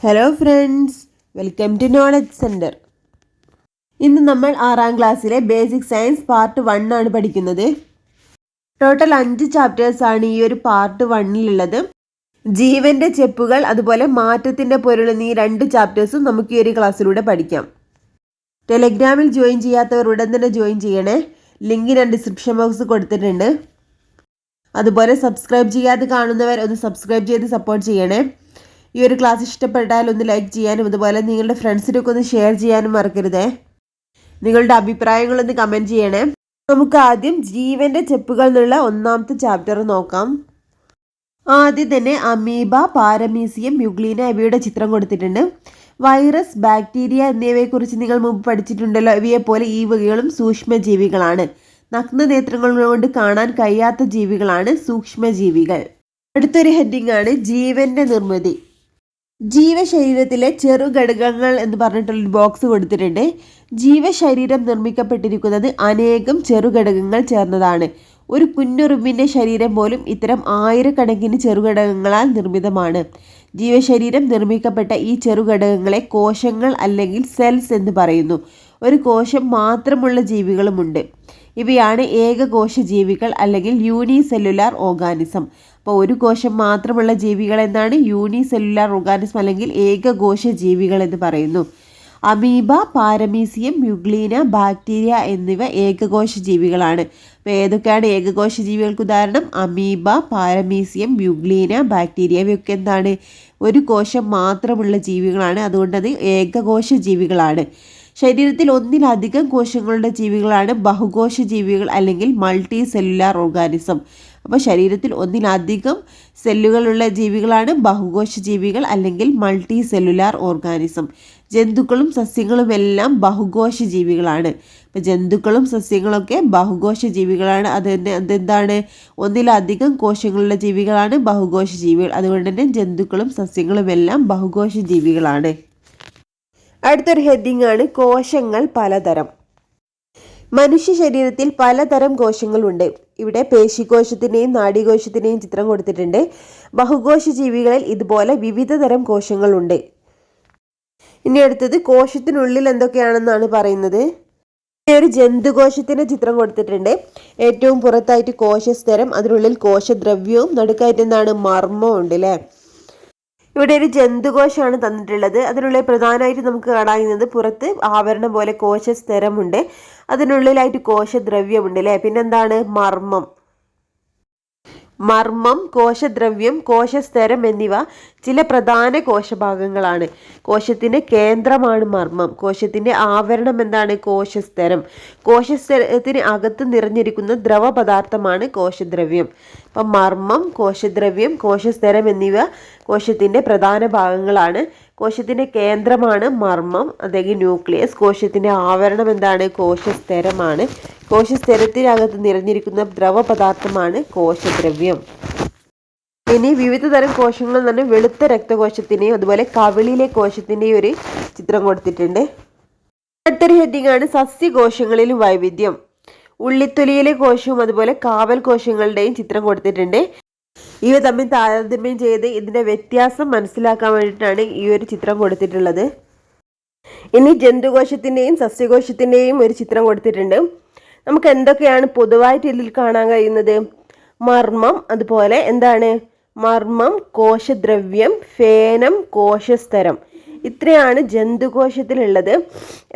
Hello friends, welcome to knowledge centre. ഇന്ന് നമ്മൾ 6ാം ക്ലാസ്സിലെ ബേസിക് സയൻസ് പാർട്ട് 1 ആണ് പഠിക്കുന്നത്. ടോട്ടൽ 5 ചാപ്റ്റേഴ്സാണ് ഈ ഒരു പാർട്ട് 1-ലുള്ളത്. ജീവൻ്റെ ചെപ്പുകൾ അതുപോലെ മാറ്റത്തിൻ്റെ പൊരുൾ എന്നീ 2 ചാപ്റ്റേഴ്സും നമുക്ക് ഈ ഒരു ക്ലാസ്സിലൂടെ പഠിക്കാം. ടെലഗ്രാമിൽ ജോയിൻ ചെയ്യാത്തവർ ഉടൻ തന്നെ ജോയിൻ ചെയ്യണേ. ലിങ്ക് ഞാൻ ഡിസ്ക്രിപ്ഷൻ ബോക്സ് കൊടുത്തിട്ടുണ്ട്. അതുപോലെ സബ്സ്ക്രൈബ് ചെയ്യാതെ കാണുന്നവർ ഒന്ന് സബ്സ്ക്രൈബ് ചെയ്ത് സപ്പോർട്ട് ചെയ്യണേ. ഈ ഒരു ക്ലാസ് ഇഷ്ടപ്പെട്ടാൽ ഒന്ന് ലൈക്ക് ചെയ്യാനും അതുപോലെ നിങ്ങളുടെ ഫ്രണ്ട്സിനൊക്കെ ഒന്ന് ഷെയർ ചെയ്യാനും മറക്കരുതേ. നിങ്ങളുടെ അഭിപ്രായങ്ങളൊന്ന് കമൻറ്റ് ചെയ്യണേ. നമുക്ക് ആദ്യം ജീവൻ്റെ ചെപ്പുകൾ എന്നുള്ള 1ാമത്തെ ചാപ്റ്റർ നോക്കാം. ആദ്യം തന്നെ അമീബ, പാരമീസിയം, യുഗ്ലീന ഇവയുടെ ചിത്രം കൊടുത്തിട്ടുണ്ട്. വൈറസ്, ബാക്ടീരിയ എന്നിവയെക്കുറിച്ച് നിങ്ങൾ മുമ്പ് പഠിച്ചിട്ടുണ്ടല്ലോ. ഇവയെപ്പോലെ ഈ വകകളും സൂക്ഷ്മജീവികളാണ്. നഗ്നനേത്രങ്ങൾ കൊണ്ട് കാണാൻ കഴിയാത്ത ജീവികളാണ് സൂക്ഷ്മജീവികൾ. അടുത്തൊരു ഹെഡിങ് ആണ് ജീവൻ്റെ നിർമ്മിതി. ജീവശരീരത്തിലെ ചെറുഘടകങ്ങൾ എന്ന് പറഞ്ഞിട്ടുള്ളൊരു ബോക്സ് കൊടുത്തിട്ടുണ്ട്. ജീവശരീരം നിർമ്മിക്കപ്പെട്ടിരിക്കുന്നത് അനേകം ചെറുഘടകങ്ങൾ ചേർന്നതാണ്. ഒരു കുഞ്ഞുറുമ്പിൻ്റെ ശരീരം പോലും ഇത്തരം ആയിരക്കണക്കിന് ചെറുഘടകങ്ങളാൽ നിർമ്മിതമാണ്. ജീവശരീരം നിർമ്മിക്കപ്പെട്ട ഈ ചെറുഘടകങ്ങളെ കോശങ്ങൾ അല്ലെങ്കിൽ സെൽസ് എന്ന് പറയുന്നു. ഒരു കോശം മാത്രമുള്ള ജീവികളുമുണ്ട്. ഇവയാണ് ഏകകോശ ജീവികൾ അല്ലെങ്കിൽ യൂണിസെല്ലുലാർ ഓർഗാനിസം. അപ്പോൾ ഒരു കോശം മാത്രമുള്ള ജീവികൾ എന്നാണ് യൂണിസെല്ലുലാർ ഓർഗാനിസം അല്ലെങ്കിൽ ഏകകോശ ജീവികൾ എന്ന് പറയുന്നു. അമീബ, പാരമീസിയം, യുഗ്ലീന, ബാക്ടീരിയ എന്നിവ ഏകകോശ ജീവികളാണ്. അപ്പോൾ ഏതൊക്കെയാണ് ഏകകോശ ജീവികൾക്ക് ഉദാഹരണം? അമീബ, പാരമീസിയം, യുഗ്ലീന, ബാക്ടീരിയ ഇവയൊക്കെ എന്താണ്? ഒരു കോശം മാത്രമുള്ള ജീവികളാണ്. അതുകൊണ്ടത് ഏകകോശ ജീവികളാണ്. ശരീരത്തിൽ ഒന്നിലധികം കോശങ്ങളുടെ ജീവികളാണ് ബഹുകോശ ജീവികൾ അല്ലെങ്കിൽ മൾട്ടി സെല്ലുലാർ ഓർഗാനിസം. അപ്പോൾ ശരീരത്തിൽ ഒന്നിലധികം സെല്ലുകളുള്ള ജീവികളാണ് ബഹുകോശ ജീവികൾ അല്ലെങ്കിൽ മൾട്ടി സെല്ലുലാർ ഓർഗാനിസം. ജന്തുക്കളും സസ്യങ്ങളും എല്ലാം ബഹുകോശ ജീവികളാണ്. അപ്പോൾ ജന്തുക്കളും സസ്യങ്ങളൊക്കെ ബഹുകോശ ജീവികളാണ്. അതെന്താണ്? ഒന്നിലധികം കോശങ്ങളുള്ള ജീവികളാണ് ബഹുകോശ ജീവികൾ. അതുകൊണ്ട് തന്നെ ജന്തുക്കളും സസ്യങ്ങളും എല്ലാം ബഹുകോശ ജീവികളാണ്. അടുത്തൊരു ഹെഡിങ് ആണ് കോശങ്ങൾ പലതരം. മനുഷ്യ ശരീരത്തിൽ പലതരം കോശങ്ങളുണ്ട്. ഇവിടെ പേശികോശത്തിൻ്റെയും നാഡീകോശത്തിൻ്റെയും ചിത്രം കൊടുത്തിട്ടുണ്ട്. ബഹുകോശ ജീവികളിൽ ഇതുപോലെ വിവിധ തരം കോശങ്ങളുണ്ട്. ഇനി അടുത്തത് കോശത്തിനുള്ളിൽ എന്തൊക്കെയാണെന്നാണ് പറയുന്നത്. ഒരു ജന്തുകോശത്തിൻ്റെ ചിത്രം കൊടുത്തിട്ടുണ്ട്. ഏറ്റവും പുറത്തായിട്ട് കോശസ്തരം, അതിനുള്ളിൽ കോശദ്രവ്യവും, നടുക്കായിട്ട് എന്താണ്? മർമ്മവും ഉണ്ട് അല്ലേ. ഇവിടെ ഒരു ജന്തുകോശമാണ് തന്നിട്ടുള്ളത്. അതിനുള്ളിൽ പ്രധാനമായിട്ട് നമുക്ക് കാണാവുന്നത് പുറത്ത് ആവരണം പോലെ കോശസ്തരമുണ്ട്, അതിനുള്ളിലായിട്ട് കോശദ്രവ്യമുണ്ട് അല്ലേ. പിന്നെന്താണ്? മർമ്മം, കോശദ്രവ്യം, കോശസ്തരം എന്നിവ ചില പ്രധാന കോശഭാഗങ്ങളാണ്. കോശത്തിൻ്റെ കേന്ദ്രമാണ് മർമ്മം. കോശത്തിൻ്റെ ആവരണം എന്താണ്? കോശസ്തരം. കോശസ്തരത്തിന് അകത്ത് നിറഞ്ഞിരിക്കുന്ന ദ്രവപദാർത്ഥമാണ് കോശദ്രവ്യം. അപ്പം മർമ്മം, കോശദ്രവ്യം, കോശസ്തരം എന്നിവ കോശത്തിൻ്റെ പ്രധാന ഭാഗങ്ങളാണ്. കോശത്തിൻ്റെ കേന്ദ്രമാണ് മർമ്മം അല്ലെങ്കിൽ ന്യൂക്ലിയസ്. കോശത്തിൻ്റെ ആവരണം എന്താണ്? കോശസ്തരമാണ്. കോശസ്തരത്തിനകത്ത് നിറഞ്ഞിരിക്കുന്ന ദ്രവപദാർത്ഥമാണ് കോശദ്രവ്യം. ഇനി വിവിധ തരം കോശങ്ങൾ എന്ന് പറഞ്ഞാൽ വെളുത്ത രക്തകോശത്തിൻ്റെയും അതുപോലെ കവിളിലെ കോശത്തിൻ്റെയും ഒരു ചിത്രം കൊടുത്തിട്ടുണ്ട്. അടുത്തൊരു ഹെഡിങ് ആണ് സസ്യകോശങ്ങളിൽ വൈവിധ്യം. ഉള്ളിത്തൊലിയിലെ കോശവും അതുപോലെ കാവൽ കോശങ്ങളുടെയും ചിത്രം കൊടുത്തിട്ടുണ്ട്. ഇവ തമ്മിൽ താരതമ്യം ചെയ്ത് ഇതിൻ്റെ വ്യത്യാസം മനസ്സിലാക്കാൻ വേണ്ടിയിട്ടാണ് ഈ ഒരു ചിത്രം കൊടുത്തിട്ടുള്ളത്. ഇനി ജന്തുകോശത്തിൻ്റെയും സസ്യകോശത്തിൻ്റെയും ഒരു ചിത്രം കൊടുത്തിട്ടുണ്ട്. നമുക്ക് എന്തൊക്കെയാണ് പൊതുവായിട്ട് ഇതിൽ കാണാൻ കഴിയുന്നത്? മർമ്മം, അതുപോലെ എന്താണ്? മർമ്മം, കോശദ്രവ്യം, ഫേനം, കോശസ്തരം, ഇത്രയാണ് ജന്തുകോശത്തിലുള്ളത്.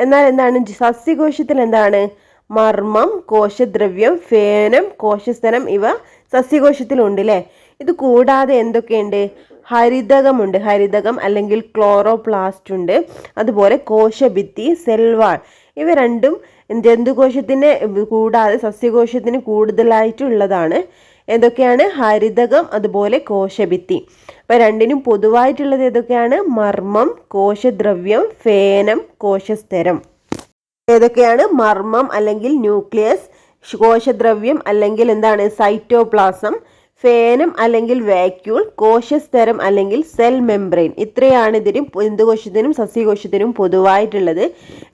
എന്നാൽ എന്താണ് സസ്യകോശത്തിൽ? എന്താണ്? മർമ്മം, കോശദ്രവ്യം, ഫേനം, കോശസ്തരം ഇവ സസ്യകോശത്തിലുണ്ട് അല്ലേ. ഇത് കൂടാതെ എന്തൊക്കെയുണ്ട്? ഹരിതകമുണ്ട്. ഹരിതകം അല്ലെങ്കിൽ ക്ലോറോപ്ലാസ്റ്റ് ഉണ്ട്. അതുപോലെ കോശഭിത്തി, സെൽവാൾ ഇവ രണ്ടും ജന്തുകോശത്തിന് കൂടാതെ സസ്യകോശത്തിന് കൂടുതലായിട്ടുള്ളതാണ്. ഏതൊക്കെയാണ്? ഹരിതകം, അതുപോലെ കോശഭിത്തി. അപ്പോൾ രണ്ടിനും പൊതുവായിട്ടുള്ളത് ഏതൊക്കെയാണ്? മർമ്മം, കോശദ്രവ്യം, ഫേനം, കോശസ്തരം. ഏതൊക്കെയാണ്? മർമ്മം അല്ലെങ്കിൽ ന്യൂക്ലിയസ്, കോശദ്രവ്യം അല്ലെങ്കിൽ എന്താണ്? സൈറ്റോപ്ലാസം, ഫേനം അല്ലെങ്കിൽ വാക്യൂൾ, കോശസ്തരം അല്ലെങ്കിൽ സെൽ മെംബ്രെയിൻ. ഇത്രയാണ് ഇതിനും ജന്തുകോശത്തിനും സസ്യകോശത്തിനും പൊതുവായിട്ടുള്ളത്.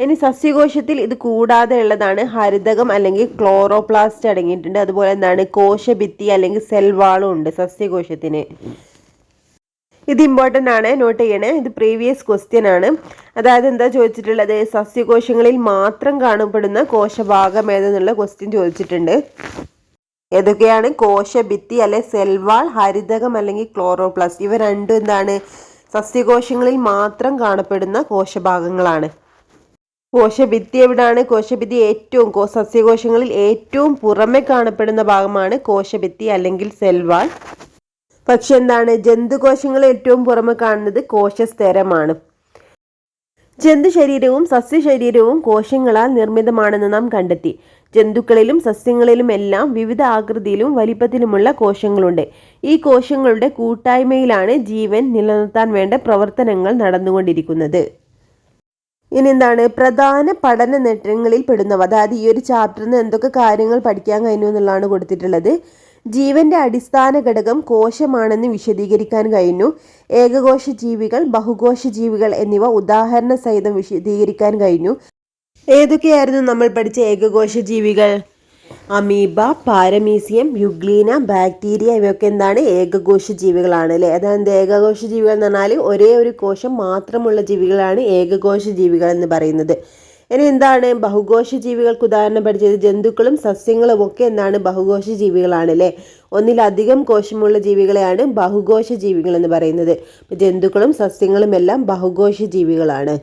ഇനി സസ്യകോശത്തിൽ ഇത് കൂടാതെ ഉള്ളതാണ് ഹരിതകം അല്ലെങ്കിൽ ക്ലോറോപ്ലാസ്റ്റ് അടങ്ങിയിട്ടുണ്ട്. അതുപോലെ എന്താണ്? കോശഭിത്തി അല്ലെങ്കിൽ സെൽ വാളും ഉണ്ട് സസ്യകോശത്തിന്. ഇത് ഇമ്പോർട്ടൻ്റ് ആണ്, നോട്ട് ചെയ്യണേ. ഇത് പ്രീവിയസ് ക്വസ്റ്റ്യൻ ആണ്. അതായത് എന്താ ചോദിച്ചിട്ടുള്ളത്, സസ്യകോശങ്ങളിൽ മാത്രം കാണപ്പെടുന്ന കോശഭാഗം ഏതെന്നുള്ള ക്വസ്റ്റ്യൻ ചോദിച്ചിട്ടുണ്ട്. ഏതൊക്കെയാണ്? കോശഭിത്തി അല്ലെ സെൽവാൾ, ഹരിതകം അല്ലെങ്കിൽ ക്ലോറോപ്ലാസ്റ്റ്. ഇവ രണ്ടും എന്താണ്? സസ്യകോശങ്ങളിൽ മാത്രം കാണപ്പെടുന്ന കോശഭാഗങ്ങളാണ്. കോശഭിത്തി എവിടാണ്? കോശഭിത്തി സസ്യകോശങ്ങളിൽ ഏറ്റവും പുറമെ കാണപ്പെടുന്ന ഭാഗമാണ് കോശഭിത്തി അല്ലെങ്കിൽ സെൽവാൾ. പക്ഷെ എന്താണ്? ജന്തുകോശങ്ങൾ ഏറ്റവും പുറമെ കാണുന്നത് കോശസ്തരമാണ്. ജന്തു ശരീരവും സസ്യശരീരവും കോശങ്ങളാൽ നിർമ്മിതമാണെന്ന് നാം കണ്ടെത്തി. ജന്തുക്കളിലും സസ്യങ്ങളിലും എല്ലാം വിവിധ ആകൃതിയിലും വലിപ്പത്തിലുമുള്ള കോശങ്ങളുണ്ട്. ഈ കോശങ്ങളുടെ കൂട്ടായ്മയിലാണ് ജീവൻ നിലനിർത്താൻ വേണ്ട പ്രവർത്തനങ്ങൾ നടന്നുകൊണ്ടിരിക്കുന്നത്. ഇനി എന്താണ്? പ്രധാന പഠന നേട്ടങ്ങളിൽ പെടുന്നവ. അതായത് ഈ ഒരു ചാപ്റ്ററിൽ നിന്ന് എന്തൊക്കെ കാര്യങ്ങൾ പഠിക്കാൻ കഴിഞ്ഞു എന്നുള്ളതാണ് കൊടുത്തിട്ടുള്ളത്. ജീവന്റെ അടിസ്ഥാന ഘടകം കോശമാണെന്ന് വിശദീകരിക്കാൻ കഴിഞ്ഞു. ഏകകോശ ജീവികൾ, ബഹുകോശ ജീവികൾ എന്നിവ ഉദാഹരണ സഹിതം വിശദീകരിക്കാൻ കഴിഞ്ഞു. ഏതൊക്കെയായിരുന്നു നമ്മൾ പഠിച്ച ഏകകോശ ജീവികൾ? അമീബ, പാരമീസിയം, യുഗ്ലീന, ബാക്ടീരിയ ഇവയൊക്കെ എന്താണ്? ഏകകോശ ജീവികളാണ് അല്ലേ. അതായത് ഏകകോശ ജീവികൾ എന്ന് പറഞ്ഞാൽ ഒരേ ഒരു കോശം മാത്രമുള്ള ജീവികളാണ് ഏകകോശ ജീവികൾ എന്ന് പറയുന്നത്. ഇനി എന്താണ്? ബഹുകോശ ജീവികൾക്ക് ഉദാഹരണം പഠിച്ചത് ജന്തുക്കളും സസ്യങ്ങളും ഒക്കെ എന്താണ്? ബഹുകോശ ജീവികളാണ് അല്ലേ. ഒന്നിലധികം കോശമുള്ള ജീവികളെയാണ് ബഹുകോശ ജീവികൾ എന്ന് പറയുന്നത്. ജന്തുക്കളും സസ്യങ്ങളും എല്ലാം ബഹുകോശ ജീവികളാണ്.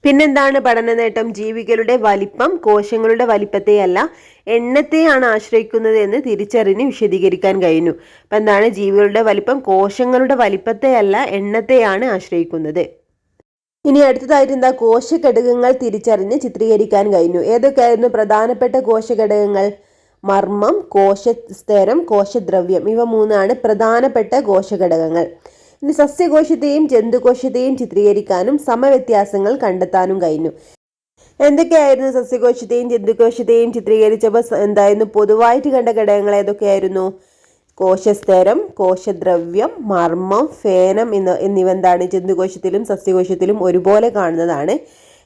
പിന്നെന്താണ് പഠന നേട്ടം? ജീവികളുടെ വലിപ്പം കോശങ്ങളുടെ വലിപ്പത്തെയല്ല എണ്ണത്തെയാണ് ആശ്രയിക്കുന്നത് എന്ന് തിരിച്ചറിഞ്ഞ് വിശദീകരിക്കാൻ കഴിഞ്ഞു. അപ്പം എന്താണ്? ജീവികളുടെ വലിപ്പം കോശങ്ങളുടെ വലിപ്പത്തെയല്ല എണ്ണത്തെയാണ് ആശ്രയിക്കുന്നത്. ഇനി അടുത്തതായിട്ട് എന്താ? കോശഘടകങ്ങൾ തിരിച്ചറിഞ്ഞ് ചിത്രീകരിക്കാൻ കഴിഞ്ഞു. ഏതൊക്കെയായിരുന്നു പ്രധാനപ്പെട്ട കോശഘടകങ്ങൾ? മർമ്മം, കോശസ്തരം, കോശദ്രവ്യം. ഇവ മൂന്നാണ് പ്രധാനപ്പെട്ട കോശഘടകങ്ങൾ. ഇനി സസ്യകോശത്തെയും ജന്തുകോശത്തെയും ചിത്രീകരിക്കാനും സമവ്യത്യാസങ്ങൾ കണ്ടെത്താനും കഴിഞ്ഞു. എന്തൊക്കെയായിരുന്നു സസ്യകോശത്തെയും ജന്തുകോശത്തെയും ചിത്രീകരിച്ചപ്പോൾ എന്തായിരുന്നു പൊതുവായിട്ട് കണ്ട ഘടകങ്ങൾ? ഏതൊക്കെയായിരുന്നു? കോശസ്തരം, കോശദ്രവ്യം, മർമ്മം, ഫേനം എന്നിവ എന്താണ്? ജന്തുകോശത്തിലും സസ്യകോശത്തിലും ഒരുപോലെ കാണുന്നതാണ്.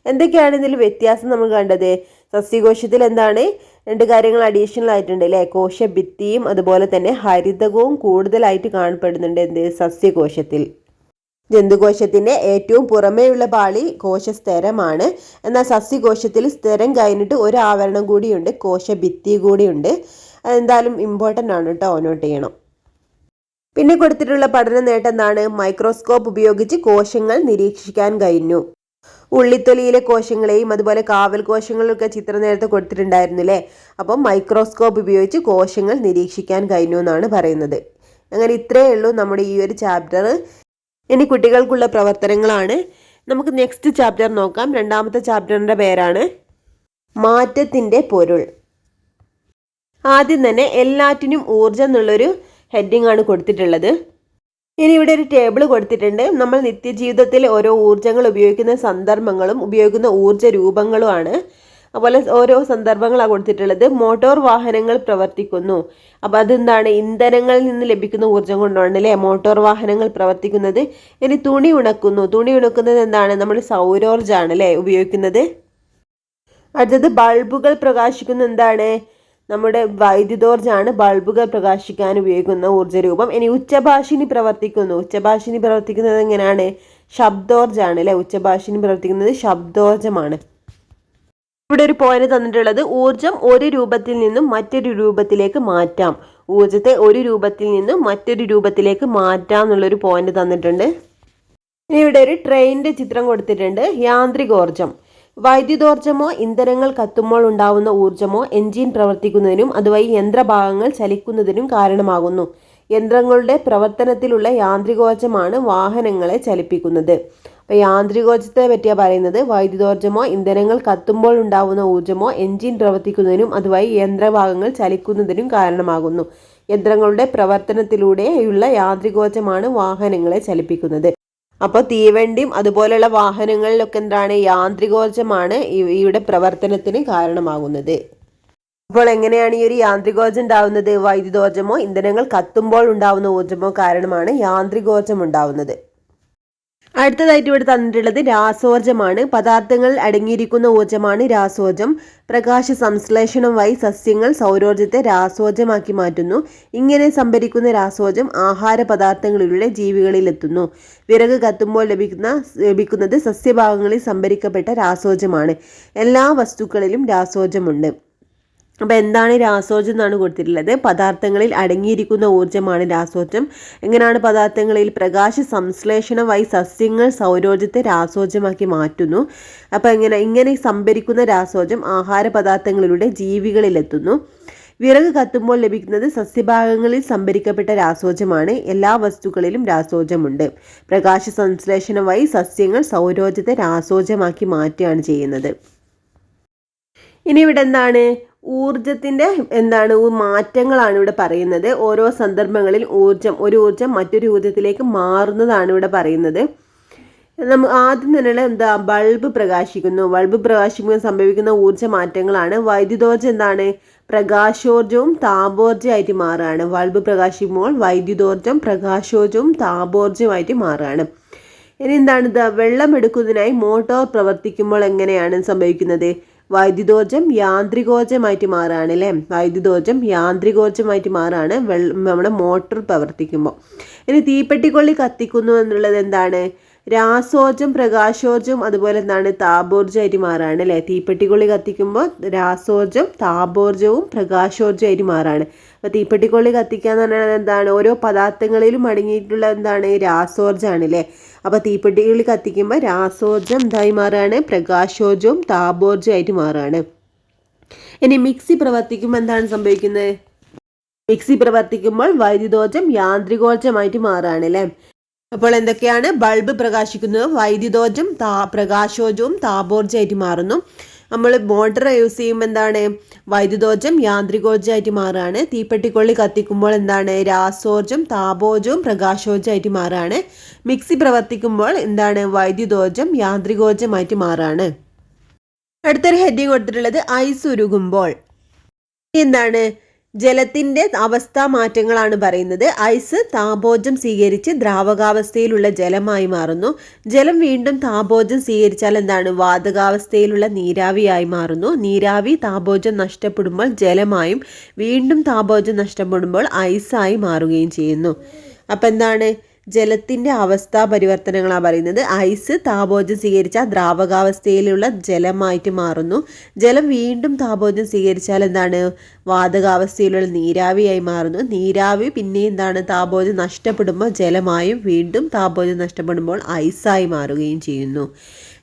എന്തൊക്കെയാണ് ഇതിൽ വ്യത്യാസം നമ്മൾ കണ്ടത്? സസ്യകോശത്തിൽ എന്താണ്? രണ്ട് കാര്യങ്ങൾ അഡീഷണൽ ആയിട്ടുണ്ട് അല്ലേ. കോശഭിത്തിയും അതുപോലെ തന്നെ ഹരിതകവും കൂടുതലായിട്ട് കാണപ്പെടുന്നുണ്ട് എന്ത്? സസ്യകോശത്തിൽ. ജന്തുകോശത്തിന്റെ ഏറ്റവും പുറമേയുള്ള പാളി കോശസ്തരമാണ്. എന്നാൽ സസ്യകോശത്തിൽ സ്തരം കഴിഞ്ഞിട്ട് ഒരു ആവരണം കൂടിയുണ്ട്, കോശഭിത്തി കൂടിയുണ്ട്. അതെന്തായാലും ഇമ്പോർട്ടൻ്റ് ആണ് കേട്ടോ, നോട്ട് ചെയ്യണം. പിന്നെ കൊടുത്തിട്ടുള്ള പഠന നേട്ടം എന്താണ്? മൈക്രോസ്കോപ്പ് ഉപയോഗിച്ച് കോശങ്ങൾ നിരീക്ഷിക്കാൻ കഴിഞ്ഞു. ഉള്ളിത്തൊലിയിലെ കോശങ്ങളെയും അതുപോലെ കാവൽ കോശങ്ങളൊക്കെ ചിത്രം നേരത്തെ കൊടുത്തിട്ടുണ്ടായിരുന്നില്ലേ. അപ്പം മൈക്രോസ്കോപ്പ് ഉപയോഗിച്ച് കോശങ്ങൾ നിരീക്ഷിക്കാൻ കഴിഞ്ഞു എന്നാണ് പറയുന്നത്. അങ്ങനെ ഇത്രയേ ഉള്ളൂ നമ്മുടെ ഈ ഒരു ചാപ്റ്റർ. ഇനി കുട്ടികൾക്കുള്ള പ്രവർത്തനങ്ങളാണ്. നമുക്ക് നെക്സ്റ്റ് ചാപ്റ്റർ നോക്കാം. രണ്ടാമത്തെ ചാപ്റ്ററിൻ്റെ പേരാണ് മാറ്റത്തിൻ്റെ പൊരുൾ. ആദ്യം തന്നെ എല്ലാറ്റിനും ഊർജ്ജം എന്നുള്ളൊരു ഹെഡിങ് ആണ് കൊടുത്തിട്ടുള്ളത്. ഇനി ഇവിടെ ഒരു ടേബിൾ കൊടുത്തിട്ടുണ്ട്. നമ്മൾ നിത്യജീവിതത്തിൽ ഓരോ ഊർജ്ജങ്ങൾ ഉപയോഗിക്കുന്ന സന്ദർഭങ്ങളും ഉപയോഗിക്കുന്ന ഊർജ്ജ രൂപങ്ങളുമാണ്. അതുപോലെ ഓരോ സന്ദർഭങ്ങളാണ് കൊടുത്തിട്ടുള്ളത്. മോട്ടോർ വാഹനങ്ങൾ പ്രവർത്തിക്കുന്നു. അപ്പോൾ അതെന്താണ്? ഇന്ധനങ്ങളിൽ നിന്ന് ലഭിക്കുന്ന ഊർജ്ജം കൊണ്ടാണ് അല്ലേ മോട്ടോർ വാഹനങ്ങൾ പ്രവർത്തിക്കുന്നത്. ഇനി തുണി ഉണക്കുന്നു. തുണി ഉണക്കുന്നത് എന്താണ്? നമ്മൾ സൗരോർജ്ജമാണ് അല്ലേ ഉപയോഗിക്കുന്നത്. അടുത്തത് ബൾബുകൾ പ്രകാശിക്കുന്ന എന്താണ്? നമ്മുടെ വൈദ്യുതോർജ്ജമാണ് ബൾബുകൾ പ്രകാശിക്കാൻ ഉപയോഗിക്കുന്ന ഊർജ്ജരൂപം. ഇനി ഉച്ചഭാഷിണി പ്രവർത്തിക്കുന്നു. ഉച്ചഭാഷിണി പ്രവർത്തിക്കുന്നത് എങ്ങനെയാണ്? ശബ്ദോർജ്ജമാണ് അല്ലെ. ഉച്ചഭാഷിണി പ്രവർത്തിക്കുന്നത് ശബ്ദോർജ്ജമാണ്. ഇവിടെ ഒരു പോയിന്റ് തന്നിട്ടുള്ളത് ഊർജം ഒരു രൂപത്തിൽ നിന്നും മറ്റൊരു രൂപത്തിലേക്ക് മാറ്റാം. ഊർജത്തെ ഒരു രൂപത്തിൽ നിന്നും മറ്റൊരു രൂപത്തിലേക്ക് മാറ്റാം എന്നുള്ളൊരു പോയിന്റ് തന്നിട്ടുണ്ട്. ഇനി ഇവിടെ ഒരു ട്രെയിനിന്റെ ചിത്രം കൊടുത്തിട്ടുണ്ട്. യാന്ത്രികോർജം. വൈദ്യുതോർജ്ജമോ ഇന്ധനങ്ങൾ കത്തുമ്പോൾ ഉണ്ടാവുന്ന ഊർജ്ജമോ എൻജിൻ പ്രവർത്തിക്കുന്നതിനും അതുവഴി യന്ത്രഭാഗങ്ങൾ ചലിക്കുന്നതിനും കാരണമാകുന്നു. യന്ത്രങ്ങളുടെ പ്രവർത്തനത്തിലുള്ള യാന്ത്രികോർജ്ജമാണ് വാഹനങ്ങളെ ചലിപ്പിക്കുന്നത്. അപ്പോൾ യാന്ത്രികോർജ്ജത്തെ പറ്റിയാണ് പറയുന്നത്. വൈദ്യുതോർജ്ജമോ ഇന്ധനങ്ങൾ കത്തുമ്പോൾ ഉണ്ടാവുന്ന ഊർജ്ജമോ എൻജിൻ പ്രവർത്തിക്കുന്നതിനും അതുവഴി യന്ത്രഭാഗങ്ങൾ ചലിക്കുന്നതിനും കാരണമാകുന്നു. യന്ത്രങ്ങളുടെ പ്രവർത്തനത്തിലൂടെയുള്ള യാന്ത്രികോർജ്ജമാണ് വാഹനങ്ങളെ ചലിപ്പിക്കുന്നത്. അപ്പോൾ തീവണ്ടിയും അതുപോലെയുള്ള വാഹനങ്ങളിലൊക്കെ എന്താണ്? യാന്ത്രികോർജ്ജമാണ് ഇവയുടെ പ്രവർത്തനത്തിന് കാരണമാകുന്നത്. അപ്പോൾ എങ്ങനെയാണ് ഈ ഒരു യാന്ത്രികോർജ്ജം ഉണ്ടാവുന്നത്? വൈദ്യുതോർജ്ജമോ ഇന്ധനങ്ങൾ കത്തുമ്പോൾ ഉണ്ടാവുന്ന ഊർജ്ജമോ കാരണമാണ് യാന്ത്രികോർജ്ജം ഉണ്ടാവുന്നത്. അടുത്തതായിട്ട് ഇവിടെ തന്നിട്ടുള്ളത് രാസോർജ്ജമാണ്. പദാർത്ഥങ്ങളിൽ അടങ്ങിയിരിക്കുന്ന ഊർജ്ജമാണ് രാസോർജ്ജം. പ്രകാശ സംശ്ലേഷണം വഴി സസ്യങ്ങൾ സൗരോർജ്ജത്തെ രാസോർജ്ജമാക്കി മാറ്റുന്നു. ഇങ്ങനെ രാസോർജ്ജം ആഹാര പദാർത്ഥങ്ങളിലൂടെ ജീവികളിലെത്തുന്നു. വിറക് കത്തുമ്പോൾ ലഭിക്കുന്നത് സസ്യഭാഗങ്ങളിൽ സംഭരിക്കപ്പെട്ട രാസോർജ്ജമാണ്. എല്ലാ വസ്തുക്കളിലും രാസോർജ്ജമുണ്ട്. അപ്പോൾ എന്താണ് രാസോർജ്ജം എന്നാണ് കൊടുത്തിട്ടുള്ളത്. പദാർത്ഥങ്ങളിൽ അടങ്ങിയിരിക്കുന്ന ഊർജ്ജമാണ് രാസോർജ്ജം. എങ്ങനെയാണ് പദാർത്ഥങ്ങളിൽ പ്രകാശ സംശ്ലേഷണം വഴി സസ്യങ്ങൾ സൗരോർജ്ജത്തെ രാസോർജ്ജമാക്കി മാറ്റുന്നു. അപ്പോൾ ഇങ്ങനെ സംഭരിക്കുന്ന രാസോർജ്ജം ആഹാര പദാർത്ഥങ്ങളിലൂടെ ജീവികളിലെത്തുന്നു. വിറക് കത്തുമ്പോൾ ലഭിക്കുന്നത് സസ്യഭാഗങ്ങളിൽ സംഭരിക്കപ്പെട്ട രാസോർജ്ജമാണ്. എല്ലാ വസ്തുക്കളിലും രാസോർജ്ജമുണ്ട്. പ്രകാശ സംശ്ലേഷണം വഴി സസ്യങ്ങൾ സൗരോർജ്ജത്തെ രാസോർജ്ജമാക്കി മാറ്റുകയാണ് ചെയ്യുന്നത്. ഇനി ഇവിടെ എന്താണ് ഊർജത്തിൻ്റെ മാറ്റങ്ങളാണ് ഇവിടെ പറയുന്നത്. ഓരോ സന്ദർഭങ്ങളിൽ ഒരു ഊർജം മറ്റൊരു ഊർജത്തിലേക്ക് മാറുന്നതാണ് ഇവിടെ പറയുന്നത്. ആദ്യം തന്നെ ബൾബ് പ്രകാശിക്കുന്നു. ബൾബ് പ്രകാശിക്കുമ്പോൾ സംഭവിക്കുന്ന ഊർജ്ജ മാറ്റങ്ങളാണ്. വൈദ്യുതോർജ്ജം പ്രകാശോർജ്ജവും താപോർജ്ജമായിട്ട് മാറുകയാണ്. ബൾബ് പ്രകാശിക്കുമ്പോൾ വൈദ്യുതോർജ്ജം പ്രകാശോർജ്ജവും താപോർജ്ജമായിട്ട് മാറുകയാണ്. ഇനി വെള്ളം എടുക്കുന്നതിനായി മോട്ടോർ പ്രവർത്തിക്കുമ്പോൾ എങ്ങനെയാണ് സംഭവിക്കുന്നത്? വൈദ്യുതോർജ്ജം യാന്ത്രികോർജ്ജമായിട്ട് മാറുകയാണ് അല്ലേ. വൈദ്യുതോർജ്ജം യാന്ത്രികോർജ്ജമായിട്ട് മാറുകയാണ് നമ്മുടെ മോട്ടോർ പ്രവർത്തിക്കുമ്പോൾ. ഇനി തീപ്പെട്ടിക്കൊള്ളി കത്തിക്കുന്നു എന്നുള്ളത് എന്താണ്? രാസോർജ്ജം പ്രകാശോർജ്ജം അതുപോലെ താപോർജ്ജമായിട്ട് മാറുകയാണ് അല്ലേ. തീപ്പെട്ടിക്കൊള്ളി കത്തിക്കുമ്പോൾ രാസോർജ്ജം താപോർജ്ജവും പ്രകാശോർജ്ജമായിട്ട് മാറുകയാണ്. അപ്പോൾ തീപ്പെട്ടിക്കൊള്ളി കത്തിക്കുക എന്ന് പറഞ്ഞാൽ ഓരോ പദാർത്ഥങ്ങളിലും അടങ്ങിയിട്ടുള്ള രാസോർജ്ജമാണ് അല്ലേ. അപ്പോൾ തീപ്പെട്ടിക്കൊള്ളി കത്തിക്കുമ്പോൾ രാസോർജ്ജം എന്തായി മാറുകയാണ്? പ്രകാശോർജ്ജവും താപോർജ്ജമായിട്ട് മാറുകയാണ്. ഇനി മിക്സി പ്രവർത്തിക്കുമ്പോൾ എന്താണ് സംഭവിക്കുന്നത്? മിക്സി പ്രവർത്തിക്കുമ്പോൾ വൈദ്യുതോർജ്ജം യാന്ത്രികോർജ്ജമായിട്ട് മാറുകയാണ് അല്ലേ. അപ്പോൾ എന്തൊക്കെയാണ്? ബൾബ് പ്രകാശിക്കുന്നത് വൈദ്യുതോർജ്ജം പ്രകാശോർജ്ജവും താപോർജ്ജമായിട്ട് മാറുന്നു. നമ്മൾ മോട്ടർ യൂസ് ചെയ്യുമ്പോൾ വൈദ്യുതോർജ്ജം യാന്ത്രികോർജ്ജമായിട്ട് മാറുകയാണ്. തീപ്പെട്ടിക്കൊള്ളി കത്തിക്കുമ്പോൾ രാസോർജ്ജം താപോർജ്ജവും പ്രകാശോർജ്ജമായിട്ട് മാറുകയാണ്. മിക്സി പ്രവർത്തിക്കുമ്പോൾ വൈദ്യുതോർജ്ജം യാന്ത്രികോർജ്ജമായിട്ട് മാറുകയാണ്. അടുത്തൊരു ഹെഡിങ് കൊടുത്തിട്ടുള്ളത് ഐസ് ഉരുകുമ്പോൾ. ജലത്തിൻ്റെ അവസ്ഥാ മാറ്റങ്ങളാണ് പറയുന്നത്. ഐസ് താപോർജ്ജം സ്വീകരിച്ച് ദ്രാവകാവസ്ഥയിലുള്ള ജലമായി മാറുന്നു. ജലം വീണ്ടും താപോർജ്ജം സ്വീകരിച്ചാൽ വാതകാവസ്ഥയിലുള്ള നീരാവിയായി മാറുന്നു. നീരാവി താപോർജ്ജം നഷ്ടപ്പെടുമ്പോൾ ജലമായും വീണ്ടും താപോർജ്ജം നഷ്ടപ്പെടുമ്പോൾ ഐസായി മാറുകയും ചെയ്യുന്നു. അപ്പം ജലത്തിൻ്റെ അവസ്ഥാ പരിവർത്തനങ്ങളാണ് പറയുന്നത്. ഐസ് താപോർജ്ജം സ്വീകരിച്ച ദ്രാവകാവസ്ഥയിലുള്ള ജലമായിട്ട് മാറുന്നു. ജലം വീണ്ടും താപോർജ്ജം സ്വീകരിച്ചാൽ വാതകാവസ്ഥയിലുള്ള നീരാവിയായി മാറുന്നു. നീരാവി പിന്നെ താപോർജ്ജം നഷ്ടപ്പെടുമ്പോൾ ജലമായും വീണ്ടും താപോർജ്ജം നഷ്ടപ്പെടുമ്പോൾ ഐസായി മാറുകയും ചെയ്യുന്നു.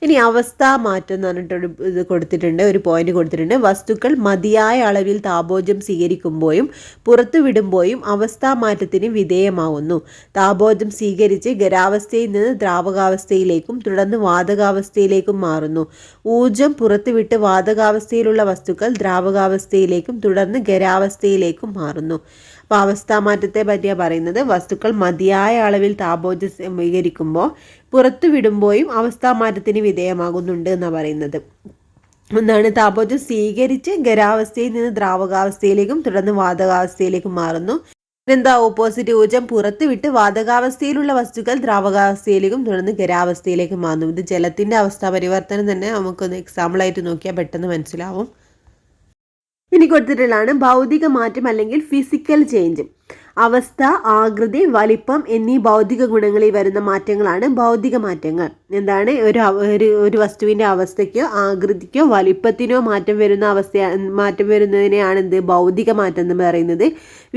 ഇനി അവസ്ഥാ മാറ്റം എന്ന് പറഞ്ഞിട്ടൊരു ഇത് കൊടുത്തിട്ടുണ്ട്, ഒരു പോയിന്റ് കൊടുത്തിട്ടുണ്ട്. വസ്തുക്കൾ മതിയായ അളവിൽ താപോർജ്ജം സ്വീകരിക്കുമ്പോഴും പുറത്തുവിടുമ്പോഴും അവസ്ഥാ മാറ്റത്തിന് വിധേയമാവുന്നു. താപോർജ്ജം സ്വീകരിച്ച് ഖരാവസ്ഥയിൽ നിന്ന് ദ്രാവകാവസ്ഥയിലേക്കും തുടർന്ന് വാതകാവസ്ഥയിലേക്കും മാറുന്നു. ഊർജ്ജം പുറത്തുവിട്ട് വാതകാവസ്ഥയിലുള്ള വസ്തുക്കൾ ദ്രാവകാവസ്ഥയിലേക്കും തുടർന്ന് ഖരാവസ്ഥയിലേക്കും മാറുന്നു. അപ്പോൾ അവസ്ഥാമാറ്റത്തെ പറ്റിയാണ് പറയുന്നത്. വസ്തുക്കൾ മതിയായ അളവിൽ താപോർജ്ജം സ്വീകരിക്കുമ്പോൾ പുറത്തുവിടുമ്പോഴും അവസ്ഥാമാറ്റത്തിന് വിധേയമാകുന്നുണ്ട് എന്നാണ് പറയുന്നത്. താപോർജ്ജം സ്വീകരിച്ച് ഖരാവസ്ഥയിൽ നിന്ന് ദ്രാവകാവസ്ഥയിലേക്കും തുടർന്ന് വാതകാവസ്ഥയിലേക്കും മാറുന്നു. ഓപ്പോസിറ്റ് ഊർജ്ജം പുറത്തുവിട്ട് വാതകാവസ്ഥയിലുള്ള വസ്തുക്കൾ ദ്രാവകാവസ്ഥയിലേക്കും തുടർന്ന് ഖരാവസ്ഥയിലേക്കും മാറുന്നു. ഇത് ജലത്തിൻ്റെ അവസ്ഥാ പരിവർത്തനം തന്നെ നമുക്കൊന്ന് എക്സാമ്പിളായിട്ട് നോക്കിയാൽ പെട്ടെന്ന് മനസ്സിലാവും. ഇനി കൊടുത്തിട്ടുള്ളതാണ് ഭൗതിക മാറ്റം അല്ലെങ്കിൽ ഫിസിക്കൽ ചേഞ്ച്. അവസ്ഥ, ആകൃതി, വലിപ്പം എന്നീ ഭൗതിക ഗുണങ്ങളിൽ വരുന്ന മാറ്റങ്ങളാണ് ഭൗതിക മാറ്റങ്ങൾ. ഒരു വസ്തുവിൻ്റെ അവസ്ഥയ്ക്കോ ആകൃതിക്കോ വലിപ്പത്തിനോ മാറ്റം വരുന്നതിനെയാണ് ഭൗതിക മാറ്റം എന്ന് പറയുന്നത്.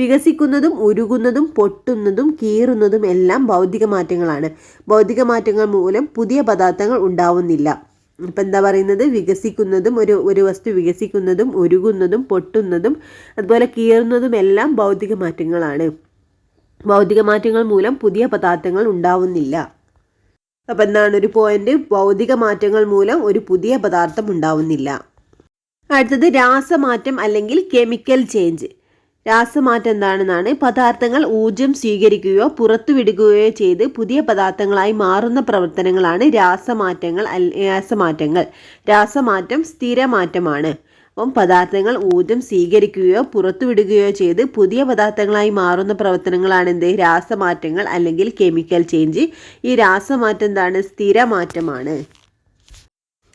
വികസിക്കുന്നതും ഉരുകുന്നതും പൊട്ടുന്നതും കീറുന്നതും എല്ലാം ഭൗതിക മാറ്റങ്ങളാണ്. ഭൗതിക മാറ്റങ്ങൾ മൂലം പുതിയ പദാർത്ഥങ്ങൾ ഉണ്ടാവുന്നില്ല. ഇപ്പം എന്താ പറയുന്നത്? വികസിക്കുന്നതും ഒരു വസ്തു വികസിക്കുന്നതും ഉരുകുന്നതും പൊട്ടുന്നതും അതുപോലെ കീറുന്നതും എല്ലാം ഭൗതിക മാറ്റങ്ങളാണ്. ഭൗതിക മാറ്റങ്ങൾ മൂലം പുതിയ പദാർത്ഥങ്ങൾ ഉണ്ടാവുന്നില്ല. അപ്പം ഒരു പോയിന്റ്, ഭൗതിക മാറ്റങ്ങൾ മൂലം ഒരു പുതിയ പദാർത്ഥം ഉണ്ടാവുന്നില്ല. അടുത്തത് രാസമാറ്റം അല്ലെങ്കിൽ കെമിക്കൽ ചേഞ്ച്. രാസമാറ്റം എന്താണെന്നാണ്? പദാർത്ഥങ്ങൾ ഊർജ്ജം സ്വീകരിക്കുകയോ പുറത്തുവിടുകയോ ചെയ്ത് പുതിയ പദാർത്ഥങ്ങളായി മാറുന്ന പ്രവർത്തനങ്ങളാണ് രാസമാറ്റങ്ങൾ. രാസമാറ്റം സ്ഥിരമാറ്റമാണ്. അപ്പം പദാർത്ഥങ്ങൾ ഊർജം സ്വീകരിക്കുകയോ പുറത്തുവിടുകയോ ചെയ്ത് പുതിയ പദാർത്ഥങ്ങളായി മാറുന്ന പ്രവർത്തനങ്ങളാണ് എന്ത്? രാസമാറ്റങ്ങൾ അല്ലെങ്കിൽ കെമിക്കൽ ചേഞ്ച്. ഈ രാസമാറ്റം എന്താണ്? സ്ഥിരമാറ്റമാണ്.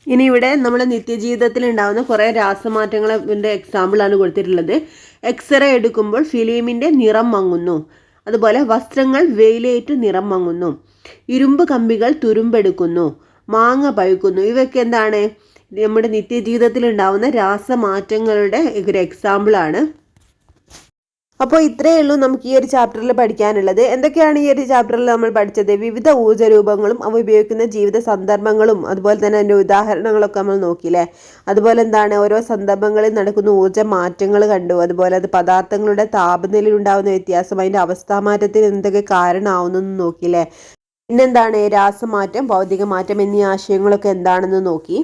ഇനി ഇവിടെ നമ്മുടെ നിത്യജീവിതത്തിൽ ഉണ്ടാകുന്ന കുറേ രാസമാറ്റങ്ങളുടെ എക്സാമ്പിളാണ് കൊടുത്തിട്ടുള്ളത്. എക്സ്റേ എടുക്കുമ്പോൾ ഫിലിമിൻ്റെ നിറം മങ്ങുന്നു. അതുപോലെ വസ്ത്രങ്ങൾ വെയിലേറ്റ് നിറം മങ്ങുന്നു. ഇരുമ്പ് കമ്പികൾ തുരുമ്പെടുക്കുന്നു. മാങ്ങ പഴുക്കുന്നു. ഇവയൊക്കെ എന്താണ്? നമ്മുടെ നിത്യജീവിതത്തിൽ ഉണ്ടാകുന്ന രാസമാറ്റങ്ങളുടെ ഒരു എക്സാമ്പിളാണ്. അപ്പോൾ ഇത്രയേ ഉള്ളൂ നമുക്ക് ഈ ഒരു ചാപ്റ്ററിൽ പഠിക്കാനുള്ളത്. എന്തൊക്കെയാണ് ഈ ഒരു ചാപ്റ്ററിൽ നമ്മൾ പഠിച്ചത്? വിവിധ ഊർജ്ജ രൂപങ്ങളും അവ ഉപയോഗിക്കുന്ന ജീവിത സന്ദർഭങ്ങളും അതുപോലെ തന്നെ അതിൻ്റെ ഉദാഹരണങ്ങളൊക്കെ നമ്മൾ നോക്കിയില്ലേ. അതുപോലെ എന്താണ്? ഓരോ സന്ദർഭങ്ങളിൽ നടക്കുന്ന ഊർജ്ജ മാറ്റങ്ങൾ കണ്ടു. അതുപോലെ അത് പദാർത്ഥങ്ങളുടെ താപനിലയിൽ ഉണ്ടാകുന്ന വ്യത്യാസം, അതിൻ്റെ അവസ്ഥാമാറ്റത്തിന് എന്തൊക്കെ കാരണമാവുന്നെന്ന് നോക്കിയില്ലേ. പിന്നെന്താണ്? രാസമാറ്റം, ഭൗതിക മാറ്റം എന്നീ ആശയങ്ങളൊക്കെ എന്താണെന്ന് നോക്കി.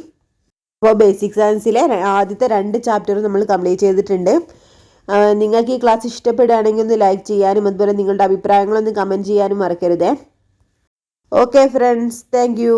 അപ്പോൾ ബേസിക് സയൻസിലെ ആദ്യത്തെ 2 ചാപ്റ്റർ നമ്മൾ കംപ്ലീറ്റ് ചെയ്തിട്ടുണ്ട്. നിങ്ങൾക്ക് ഈ ക്ലാസ് ഇഷ്ടപ്പെടുകയാണെങ്കിൽ ഒന്ന് ലൈക്ക് ചെയ്യാനും അതുപോലെ നിങ്ങളുടെ അഭിപ്രായങ്ങളൊന്ന് കമൻറ്റ് ചെയ്യാനും മറക്കരുതേ. Okay friends, thank you.